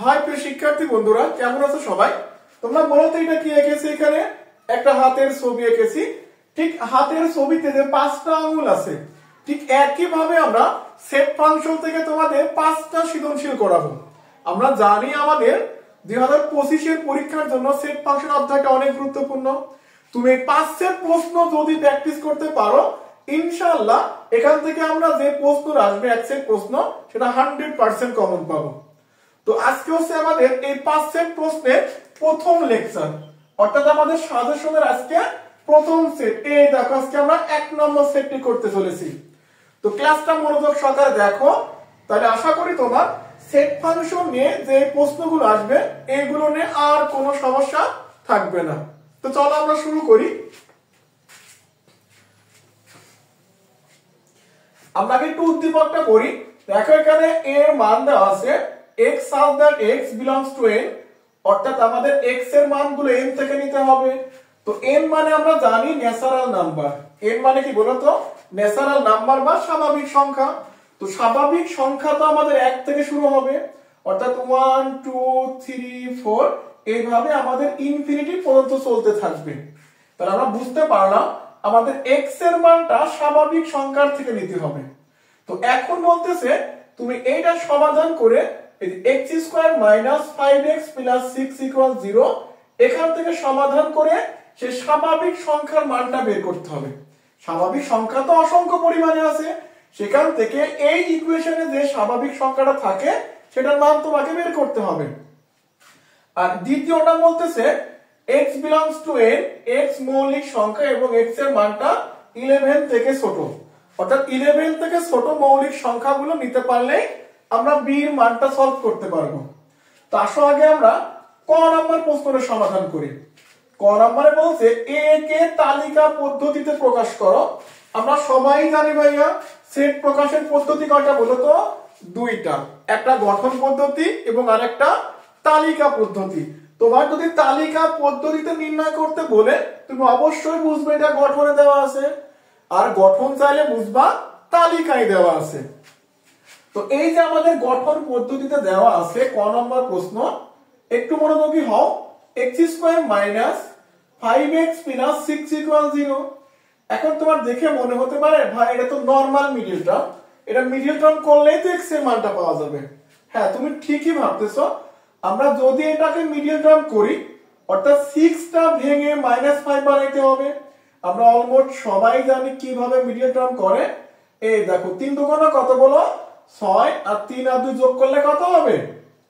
High প্রিয় শিক্ষার্থী বন্ধুরা, কেমন আছো সবাই? তোমরা বলো তো এটা কি এঁকেছি? এখানে একটা হাতের ছবি এঁকেছি। ঠিক হাতের ছবিতে যে 5টা আঙ্গুল আছে, ঠিক একই ভাবে আমরা সেট ফাংশন থেকে তোমাদের 5টা সৃজনশীল করাবো। আমরা জানি আমাদের 2025 এর পরীক্ষার জন্য সেট ফাংশন অধ্যায়টা অনেক গুরুত্বপূর্ণ। তুমি 5 সেট প্রশ্ন যদি প্র্যাকটিস করতে পারো, ইনশাআল্লাহ এখান থেকে আমরা যে প্রশ্ন আসবে এক সেট প্রশ্ন, সেটা 100% কমন পাবো। তো আজকে হচ্ছে আমাদের এই 5 সেট প্রশ্নের প্রথম লেকচার, অর্থাৎ আমাদের সাজেশনের আজকে প্রথম সেট। এই দেখো, আজকে আমরা 1 নম্বর সেটটি করতে চলেছি। তো ক্লাসটা মনোযোগ সহকারে দেখো, তাহলে আশা করি তোমার সেট ফাংশন নিয়ে যে প্রশ্নগুলো আসবে এইগুলো নিয়ে আর কোনো সমস্যা থাকবে না। তো চলো আমরা শুরু করি। আমরা একটু উদ্দীপকটা করি। দেখো এখানে এর মান দেওয়া আছে x such that x belongs to n, অর্থাৎ আমাদের x এর মানগুলো n থেকে নিতে হবে। তো n মানে আমরা জানি ন্যাচারাল নাম্বার। n মানে কি বলো তো? ন্যাচারাল নাম্বার বা স্বাভাবিক সংখ্যা। তো স্বাভাবিক সংখ্যা তো আমাদের 1 থেকে শুরু হবে, অর্থাৎ 1 2 3 4 এইভাবে আমাদের ইনফিনিটি পর্যন্ত চলতে থাকবে। তাহলে আমরা বুঝতে পারলাম আমাদের x এর মানটা স্বাভাবিক সংখ্যার থেকে নিতে হবে। তো এখন বলতেছে তুমি এইটা সমাধান করে x² - 5x + 6 = 0 এখান থেকে সমাধান করে সে স্বাভাবিক সংখ্যার মানটা বের করতে হবে। স্বাভাবিক সংখ্যা তো অসংখ্য পরিমাণে আছে, সেখান থেকে এই ইকুয়েশনে যে স্বাভাবিক সংখ্যাটা থাকে সেটার মান তোমাকে বের করতে হবে। আর দ্বিতীয়টা বলতেছে x belongs to n, x মৌলিক সংখ্যা এবং x এর মানটা 11 থেকে ছোট, অর্থাৎ 11 থেকে ছোট মৌলিক সংখ্যাগুলো নিতে পারলেই আমরা b এর মানটা সলভ করতে পারবো। তো আসো আগে আমরা ক নাম্বার প্রশ্নের সমাধান করি। ক নম্বরে বলছে a কে তালিকা পদ্ধতিতে প্রকাশ করো। আমরা সবাই জানি ভাইয়া সেট প্রকাশের পদ্ধতি কয়টা বলো তো? দুইটা, একটা গঠন পদ্ধতি এবং আরেকটা তালিকা পদ্ধতি। তোমার যদি তালিকা পদ্ধতিতে নির্ণয় করতে বলে তুমি অবশ্যই বুঝবে এটা গঠনে দেওয়া আছে, আর গঠন চাইলে বুঝবা তালিকায় দেওয়া আছে। তো এই যে আমাদের গঠন পদ্ধতিতে দেওয়া আছে ক নম্বর প্রশ্ন, একটু মনোযোগী হও। x² - 5x + 6 = 0। এখন তোমার দেখে মনে হতে পারে ভাই এটা তো নরমাল মিডল টার্ম, এটা মিডল টার্ম করলেই তো x এর মানটা পাওয়া যাবে। হ্যাঁ, তুমি ঠিকই ভাবতেছো। আমরা যদি এটাকে মিডল টার্ম করি, অর্থাৎ 6টা ভেঙে -5 বানাইতে হবে। আমরা অলমোস্ট সবাই জানি কিভাবে মিডল টার্ম করে। এই দেখো 3 দুগুণে কত বলো? 6, আর 3 আর 2 যোগ করলে কত হবে?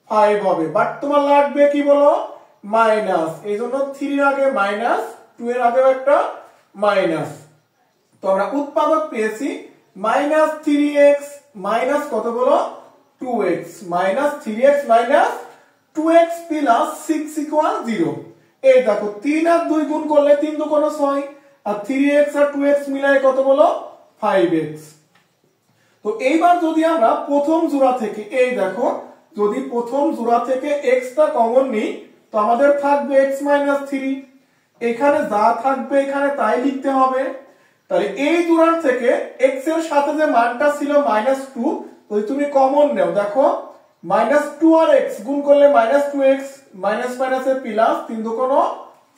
5 হবে। বাট তোমার লাগবে কি বলো? মাইনাস। এইজন্য 3 এর আগে মাইনাস, 2 এর আগে একটা মাইনাস। তো আমরা উৎপাদক পেয়েছি -3x মাইনাস কত বলো? 2x, -3x - 2x + 6 = 0। এই দেখো 3 আর 2 গুণ করলে 3 দুগুণে 6, আর 3x আর 2x মিলায় কত বলো? 5x। তো এইবার যদি আমরা প্রথম জোড়া থেকে, এই দেখো যদি প্রথম জোড়া থেকে x টা কমন নিই, তো আমাদের থাকবে x - 3। এখানে যা থাকবে এখানে তাই লিখতে হবে। তাহলে এই জোড়ার থেকে x এর সাথে যে মানটা ছিল -2, যদি তুমি কমন নাও, দেখো -2 আর x গুণ করলে -2x, মাইনাস মাইনাসে প্লাস, 3 দুগুণে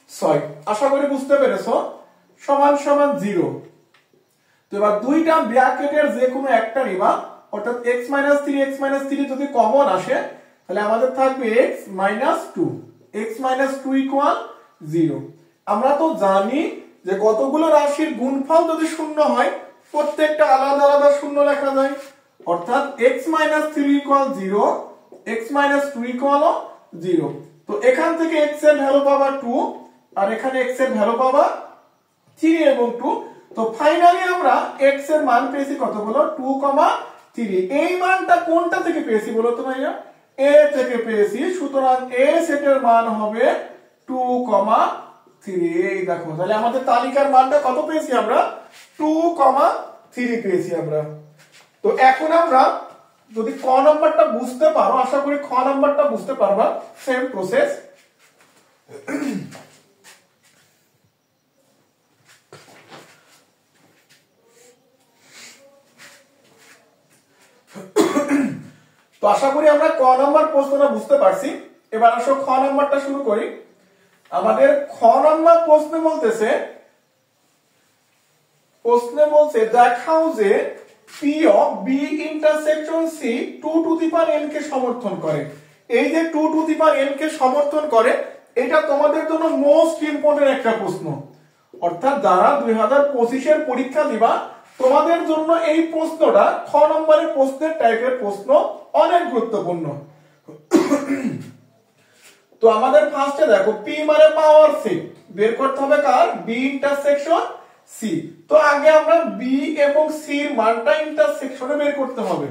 6। আশা করি বুঝতে পেরেছো। সমান সমান 0। তো এবার দুইটা ব্র্যাকেটের যে কোনো একটা নিবা, অর্থাৎ x - 3 x - 3 যদি কমন আসে তাহলে আমাদের থাকবে x - 2, x - 2 = 0। আমরা তো জানি যে কতগুলো রাশির গুণফল যদি শূন্য হয় প্রত্যেকটা আলাদা আলাদা শূন্য লেখা যায়, অর্থাৎ x - 3 = 0, x - 2 = 0। তো এখান থেকে x এর ভ্যালু পাবা 2, আর এখানে x এর ভ্যালু পাবা 3 এবং 2। তো ফাইনালি আমরা x এর মান পেয়েছি কত বলো? 2, 3। এই মানটা কোনটা থেকে পেয়েছি বলো তো ভাইয়া? a থেকে পেয়েছি। সুতরাং a সেটের মান হবে 2, 3। এই দেখো, তাহলে আমাদের তালিকার মানটা কত পেয়েছি আমরা? 2, 3 পেয়েছি আমরা। তো এখন আমরা যদি ক নাম্বারটা বুঝতে পারো, আশা করি খ নাম্বারটা বুঝতে পারবা। Same process. তো আশা করি আমরা ক নাম্বার প্রশ্নটা বুঝতে পারছি। এবার আসো খ নাম্বারটা শুরু করি। আমাদের খ নাম্বার প্রশ্নে বলছে দেখাও যে P of B intersection C 2 to the power n কে সমর্থন করে। এই যে 2 টু দি পাওয়ার n কে সমর্থন করে, এটা তোমাদের জন্য মোস্ট ইম্পর্টেন্ট একটা প্রশ্ন। অর্থাৎ যারা 2025 এর পরীক্ষা দিবা তোমাদের জন্য এই প্রশ্নটা খ নম্বরের প্রশ্নের টাইপের প্রশ্ন অনেক গুরুত্বপূর্ণ। তো আমাদের ফার্স্টে দেখো পি মানে পাওয়ার সেট বের করতে হবে কার, বি ইন্টারসেকশন সি। তো আগে আমরা বি এবং সি এর মানটা ইন্টারসেকশনে বের করতে হবে।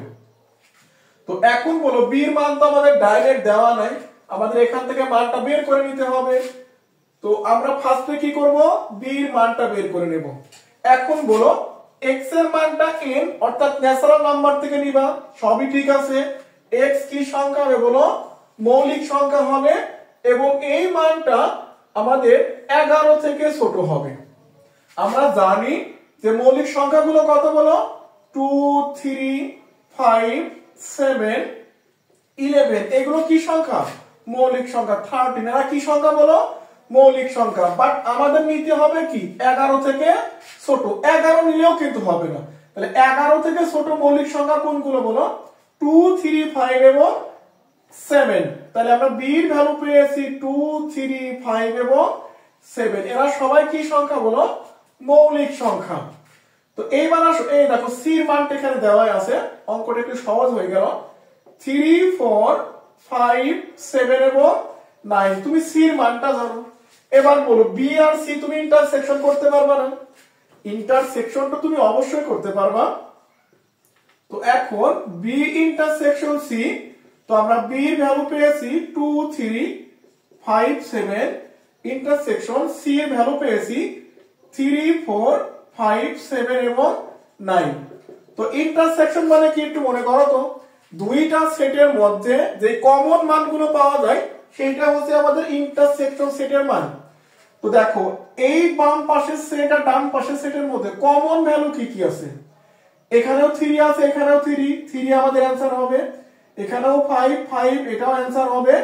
তো এখন বলো বি এর মান তো আমাদের ডাইরেক্ট দেওয়া নাই, আমাদের এখান থেকে মানটা বের করে নিতে হবে। তো আমরা ফার্স্টে কি করব, বি এর মানটা বের করে নেব। এখন বলো x এর মানটা n অর্থাৎ ন্যাচারাল নাম্বার থেকে নিবা, সবই ঠিক আছে। x কি সংখ্যা হবে বলো, মৌলিক সংখ্যা হবে এবং এই মানটা আমাদের 11 থেকে ছোট হবে। আমরা জানি যে মৌলিক সংখ্যাগুলো কত বলো, 2 3 5 7 11, এগুলো কি সংখ্যা, মৌলিক সংখ্যা। 13 এরা কি সংখ্যা বলো, মৌলিক সংখ্যা। বাট আমাদের নিতে হবে কি 11 থেকে ছোট, 11 নিলেও কিন্তু হবে না। তাহলে 11 থেকে ছোট মৌলিক সংখ্যা কোনগুলো বলো, 2 3 5 এবং 7। তাহলে আমরা b এর ভ্যালু পেয়েছি 2 3 5 এবং 7, এরা সবাই কি সংখ্যা বলো, মৌলিক সংখ্যা। তো এইবার আসো, এই দেখো c এর মানটা এখানে দেওয়া আছে, অঙ্কটা একটু সহজ হয়ে গেল। 3 4 5 7 এবং 9, তুমি c এর মানটা জানো। এবার বলো b আর c তুমি ইন্টারসেকশন করতে পারবা না, ইন্টারসেকশনটা তুমি অবশ্যই করতে পারবা। তো এখন b ইন্টারসেকশন c, তো আমরা b এর ভ্যালু পেয়েছি 2 3 5 7, ইন্টারসেকশন c এর ভ্যালু পেয়েছি 3 4 5 7 এবং 9। তো ইন্টারসেকশন মানে কি একটু মনে করো তো, দুইটা সেটের মধ্যে যে কমন মানগুলো পাওয়া যায় সেটা হচ্ছে আমাদের ইন্টারসেকশন সেটের মান। তো দেখো এই বাম পাশের সেট আর ডান পাশের সেটের মধ্যে কমন ভ্যালু কি কি আছে, এখানেও 3 আছে, এখানেও 3 আমাদের অ্যানসার হবে, এখানেও 5 5 এটাও অ্যানসার হবে,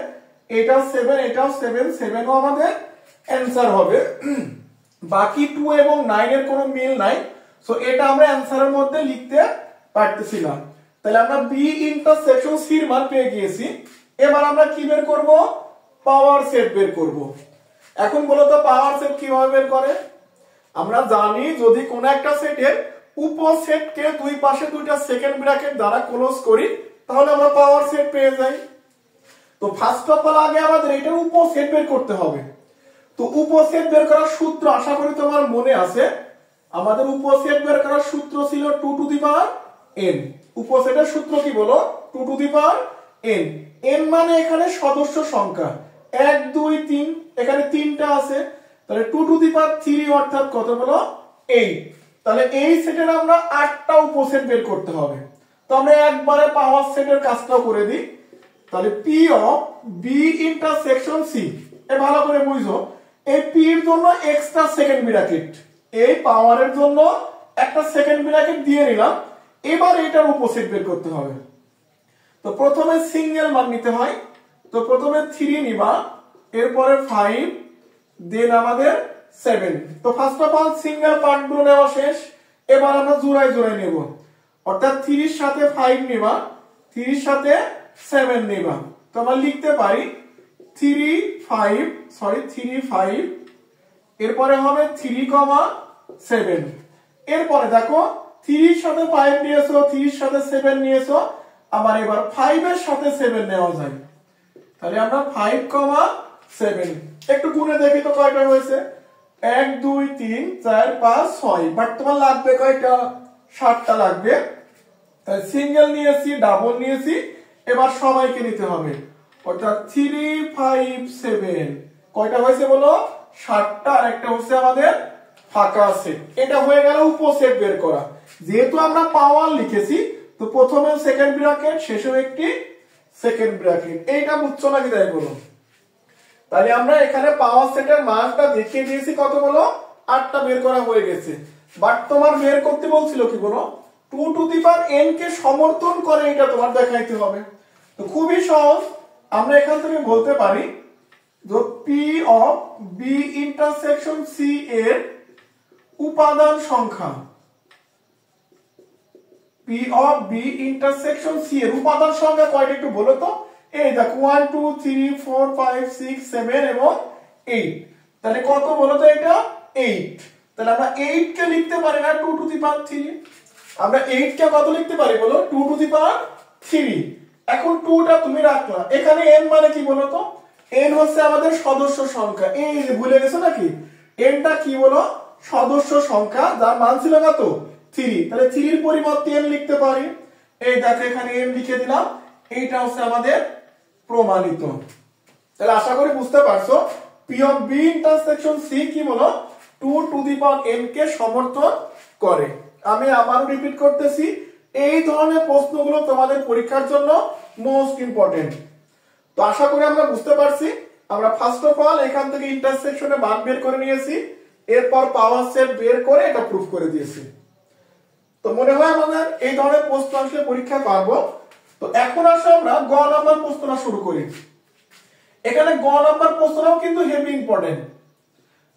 এটাও 7 এটাও 7 7ও আমাদের অ্যানসার হবে। বাকি 2 এবং 9 এর কোনো মিল নাই, সো এটা আমরা অ্যানসারের মধ্যে লিখতে পারতেছি না। তাহলে আমরা b ইন্টারসেকশন c এর মান পেয়ে গিয়েছি। এবার আমরা কি বের করব, পাওয়ার সেট বের করব। এখন বলো তো পাওয়ার সেট কিভাবে বের করে, আমরা জানি যদি কোন একটা সেটের উপসেটকে দুই পাশে দুইটা সেকেন্ড ব্র্যাকেট দ্বারা ক্লোজ করি তাহলে আমরা পাওয়ার সেট পেয়ে যাই। তো ফার্স্ট অফ অল আগে আমাদের এটা উপসেট বের করতে হবে। তো উপসেট বের করার সূত্র আশা করি তোমার মনে আছে, আমাদের উপসেট বের করার সূত্র ছিল 2 টু দি পাওয়ার n। উপসেটের সূত্র কি বলো, 2 to the power n। n মানে এখানে সদস্য সংখ্যা 1 2 3, এখানে 3টা আছে, তাহলে 2 টু দি পাওয়ার 3 অর্থাৎ কত বলো 8। তাহলে এই সেটের আমরা 8টা উপসেট বের করতে হবে। তো আমরা একবারে পাওয়ার সেটের কাজটাও করে দিই। তাহলে p of b intersection c, এ ভালো করে বুঝো, এই p এর জন্য এক্সট্রা সেকেন্ড ব্র্যাকেট, এই পাওয়ারের জন্য একটা সেকেন্ড ব্র্যাকেট দিয়ে নিলাম। এবার এটার উপসেট বের করতে হবে। তো প্রথমে সিঙ্গেল মান নিতে হয়, তো প্রথমে 3 নিবা, এরপরে 5, দেন আমাদের 7। তো first of all single part গুলো নেওয়া শেষ, এবার আমরা জোড়ায় জোড়ায় নেব, অর্থাৎ 3 এর সাথে 5 নিবা, 3 এর সাথে 7 নিবা। তো আমরা লিখতে পারি 3 5, এরপরে হবে 3, 7। এরপরে দেখো 3 এর সাথে 5 নিয়েছো, 3 এর সাথে 7 নিয়েছো, আবার এবার 5 এর সাথে 7 নেওয়া যায়। তাহলে আমরা 5, 7 একটু গুণে দেখি তো কয়টা হয়েছে, 1 2 3 4 5 6, বাট তোমার লাগবে কয়টা, 7টা লাগবে। তাহলে সিঙ্গেল নিয়েছি, ডাবল নিয়েছি, এবার সবাইকে নিতে হবে, অর্থাৎ 3 5 7 কয়টা হয়েছে বলো, 7টা। আর একটা হচ্ছে আমাদের ফাঁকা সেট। এটা হয়ে গেল উপসেট বের করা। যেহেতু আমরা পাওয়ার লিখেছি তো প্রথমে সেকেন্ড ব্র্যাকেট, শেষেও একটি সেকেন্ড ব্র্যাকেট, এইটা বুঝছো নাকি তাই বলো। তাহলে আমরা এখানে পাওয়ার সেটের মানটা দেখিয়ে দিয়েছি কত বলো, 8টা বের করা হয়ে গেছে। বাট তোমার বের করতে বলছিল কি বলো, 2 টু দি পাওয়ার n কে সমর্থন করে এটা তোমার দেখাইতে হবে। তো খুবই সহজ, আমরা এখান থেকে বলতে পারি যে P of B intersection C এর উপাদান সংখ্যা, P of B intersection C এর উপাদান সংখ্যা কয়টা একটু বলো তো। এই দেখো 1 2 3 4 5 6 7 এবং 8, তাহলে কত বলো তো এটা 8। তাহলে আমরা 8 কে লিখতে পারি না 2 টু দি পাওয়ার 3, আমরা 8 কে কত লিখতে পারি বলো 2 টু দি পাওয়ার 3। এখন 2 টা তুমি রাখলা, এখানে n মানে কি বলো তো, n হচ্ছে আমাদের সদস্য সংখ্যা। এই যে ভুলে গেছো নাকি, n টা কি বলো সদস্য সংখ্যা, যার মান ছিল কত 3, তাহলে 3 এর পরিবর্তে n লিখতে পারি। এই দেখো এখানে n লিখে দিলাম, এইটা হচ্ছে আমাদের প্রমাণিত। তাহলে আশা করি বুঝতে পারছো P of B intersection C কি বলো 2 টু দি পাওয়ার n কে সমর্থন করে। আমি আবারও রিপিট করতেছি, এই ধরনের প্রশ্নগুলো তোমাদের পরীক্ষার জন্য মোস্ট ইম্পর্টেন্ট। তো আশা করি আমরা বুঝতে পারছি। আমরা ফার্স্ট অফ অল এখান থেকে ইন্টারসেকশনে মান বের করে নিয়েছি, এরপর পাওয়ার সেট বের করে এটা প্রুফ করে দিয়েছি। তো মনে হয় আমাদের এই ধরনের প্রশ্ন আসলে পরীক্ষায় পারবো। তো এখন আসলে আমরা গ নাম্বার প্রশ্নটা শুরু করি। এখানে গ নাম্বার প্রশ্নটাও কিন্তু হেভি ইম্পর্টেন্ট।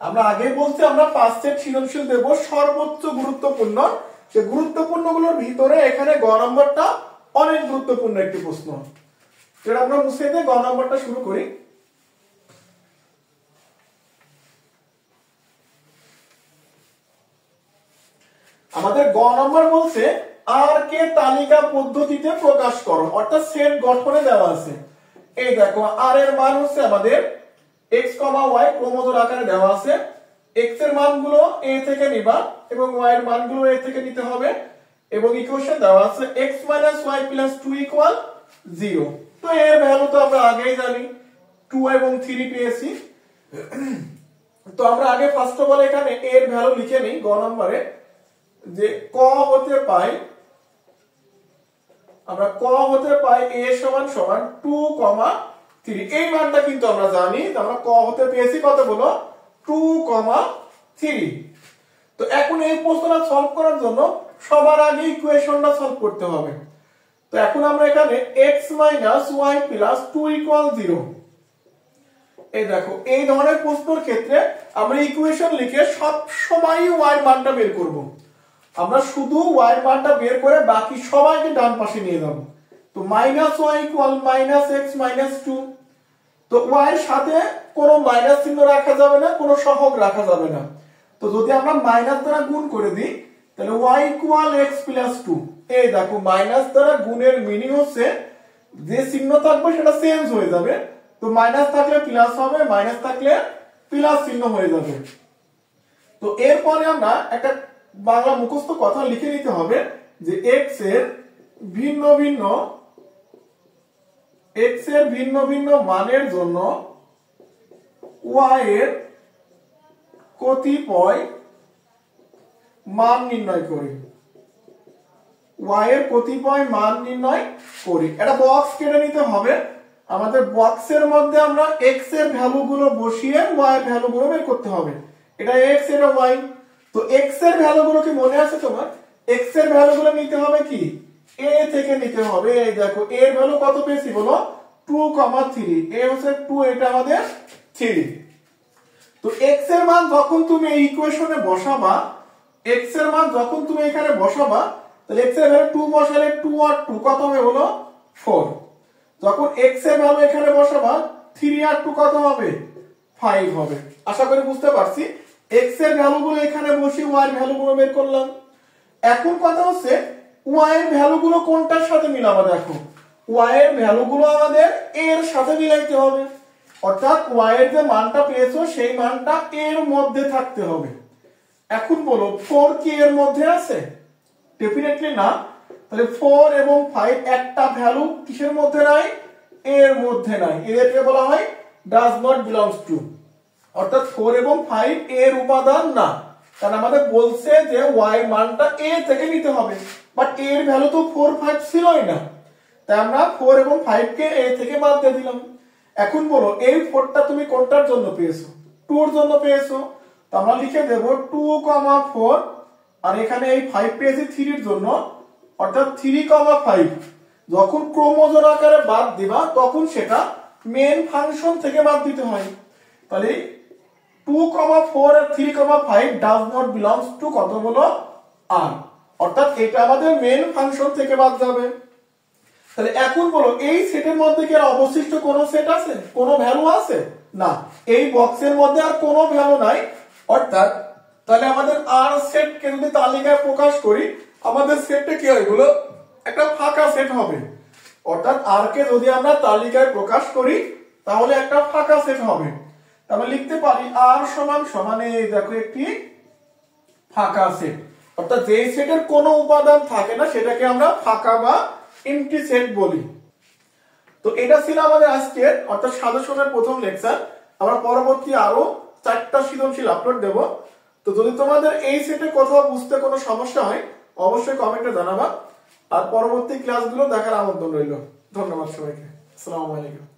আমরা আগে বলছি আমরা 5 সেট সৃজনশীল দেব সর্বোচ্চ গুরুত্বপূর্ণ, সেই গুরুত্বপূর্ণ গুলোর ভিতরে এখানে গ নম্বরটা অনেক গুরুত্বপূর্ণ একটি প্রশ্ন। যেটা আমরা মুছে দিয়ে গ নম্বরটা শুরু করি। আমাদের গ নম্বর বলছে আর কে তালিকা পদ্ধতিতে প্রকাশ করো, অর্থাৎ সেট গঠনে দেওয়া আছে। এই দেখো আর এর মান হচ্ছে আমাদের x, y ক্রমজোর আকারে দেওয়া আছে। x এর মানগুলো a থেকে নিবা এবং y এর মানগুলো a থেকে নিতে হবে, এবং ইকুয়েশন দেওয়া আছে x - y + 2 = 0। তো এর ভ্যালু তো আমরা আগেই জানি 2 এবং 3 পেয়েছি। তো আমরা আগে ফার্স্ট অফ অল এখানে a এর ভ্যালু লিখে নিই গ নম্বরে, যে ক হতে পাই আমরা ক হতে পাই a = 2, 3। এই মানটা কিন্তু আমরা জানি, আমরা ক হতে পেয়েছি কত বলো 2, 3। তো এখন এই প্রশ্নটা সলভ করার জন্য সবার আগে ইকুয়েশনটা সলভ করতে হবে। তো এখন আমরা এখানে x - y + 2 = 0। এই দেখো এই ধরনের প্রশ্নের ক্ষেত্রে আমরা ইকুয়েশন লিখে সব সময় y এর মানটা বের করব। আমরা শুধু y এর মানটা বের করে বাকি সবাইকে ডান পাশে নিয়ে যাব। তো -y = -x - 2। তো y এর সাথে কোনো মাইনাস চিহ্ন রাখা যাবে না, কোনো সহগ রাখা যাবে না। তো যদি আমরা মাইনাস দ্বারা গুণ করে দিই তাহলে y = x + 2। এই দেখো মাইনাস দ্বারা গুণের মিনিং হচ্ছে যে চিহ্ন থাকবে সেটা চেঞ্জ হয়ে যাবে। তো মাইনাস থাকলে প্লাস হবে, মাইনাস থাকলে প্লাস চিহ্ন হয়ে যাবে। তো এরপরে আমরা একটা বাংলা মুখস্থ কথা লিখে নিতে হবে যে x এর ভিন্ন ভিন্ন মানের জন্য y এর কতিপয় মান নির্ণয় করি, y এর কতিপয় মান নির্ণয় করি। একটা বক্স কেটে নিতে হবে। আমাদের বক্সের মধ্যে আমরা x এর ভ্যালুগুলো বসিয়ে y এর ভ্যালুগুলো বের করতে হবে। এটা x, এটা y। তো x এর ভ্যালুগুলো কি মনে আছে তোমার? x এর ভ্যালুগুলো নিতে হবে কি a থেকে নিতে হবে। এই দেখো a এর ভ্যালু কত পেয়েছি বলো 2, 3। a হচ্ছে 2, এটা আমাদের 3। তো x এর মান যখন তুমি এই ইকুয়েশনে বসাবা, x এর মান যখন তুমি এখানে বসাবা, তাহলে x এর ভ্যালু 2 বসালে 2 আর 2 কত হবে বলো 4। যখন x এর ভ্যালু এখানে বসাবা 3 আর 2 কত হবে 5 হবে। আশা করি বুঝতে পারছি। x এর ভ্যালুগুলো এখানে বসিয়ে y এর ভ্যালুগুলো বের করলাম। এখন কথা হচ্ছে y এর ভ্যালুগুলো কোনটার সাথে মিলাবো। দেখো y এর ভ্যালুগুলো আমাদের a এর সাথে মিলাইতে হবে, অর্থাৎ y এর যে মানটা পেয়েছো সেই মানটা a এর মধ্যে থাকতে হবে। এখন বলো 4 কি এর মধ্যে আছে? ডেফিনেটলি না। তাহলে 4 এবং 5 একটা ভ্যালু কিসের মধ্যে নাই? a এর মধ্যে নাই। এদেরকে বলা হয় ডাজ নট বিলংস টু, অর্থাৎ 4 এবং 5 a এর উপাদান না। কারণ আমাদের বলছে যে y এর মানটা a থেকে নিতে হবে, বাট a এর ভ্যালু তো 4, 5 ছিলই না। তাই আমরা 4 এবং 5 কে a থেকে বাদ দিয়ে দিলাম। এখন বলো এই 4টা তুমি কোনটার জন্য পেয়েছো? 2 এর জন্য পেয়েছো। তো আমরা লিখে দেব 2, 4, আর এখানে এই 5 পেয়েছি 3 এর জন্য, অর্থাৎ 3, 5। যখন ক্রোমোজোম আকারে বাদ দিবা তখন সেটা মেন ফাংশন থেকে বাদ দিতে হয়। তাহলে 2,4 আর 3,5 ডাজ নট বিলংস টু কত হলো আর, অর্থাৎ এটা আমাদের মেন ফাংশন থেকে বাদ যাবে। তাহলে এখন বলো এই সেটের মধ্যে কি আর অবশিষ্ট কোনো সেট আছে, কোনো ভ্যালু আছে? না, এই বক্সের মধ্যে আর কোনো ভ্যালু নাই। অর্থাৎ তাহলে আমাদের আর সেটকে যদি তালিকায় প্রকাশ করি আমাদের সেটটা কি হয় বলো, একটা ফাঁকা সেট হবে। অর্থাৎ আর কে যদি আমরা তালিকায় প্রকাশ করি তাহলে একটা ফাঁকা সেট হবে। আমরা লিখতে পারি আর সমান সমান এই দেখো একটি ফাঁকা সেট। অর্থাৎ যে সেটের কোনো উপাদান থাকে না সেটাকে আমরা ফাঁকা বা এমটি সেট বলি। তো এটা ছিল আমাদের আজকের অর্থাৎ সাজেশনের প্রথম লেকচার। আমরা পরবর্তী আরো 4টা সৃজনশীল আপলোড দেব। তো যদি তোমাদের এই সেটে কোথাও বুঝতে কোনো সমস্যা হয় অবশ্যই কমেন্টে জানাবা। আর পরবর্তী ক্লাসগুলো দেখার আমন্ত্রণ রইল। ধন্যবাদ সবাইকে। আসসালামু আলাইকুম।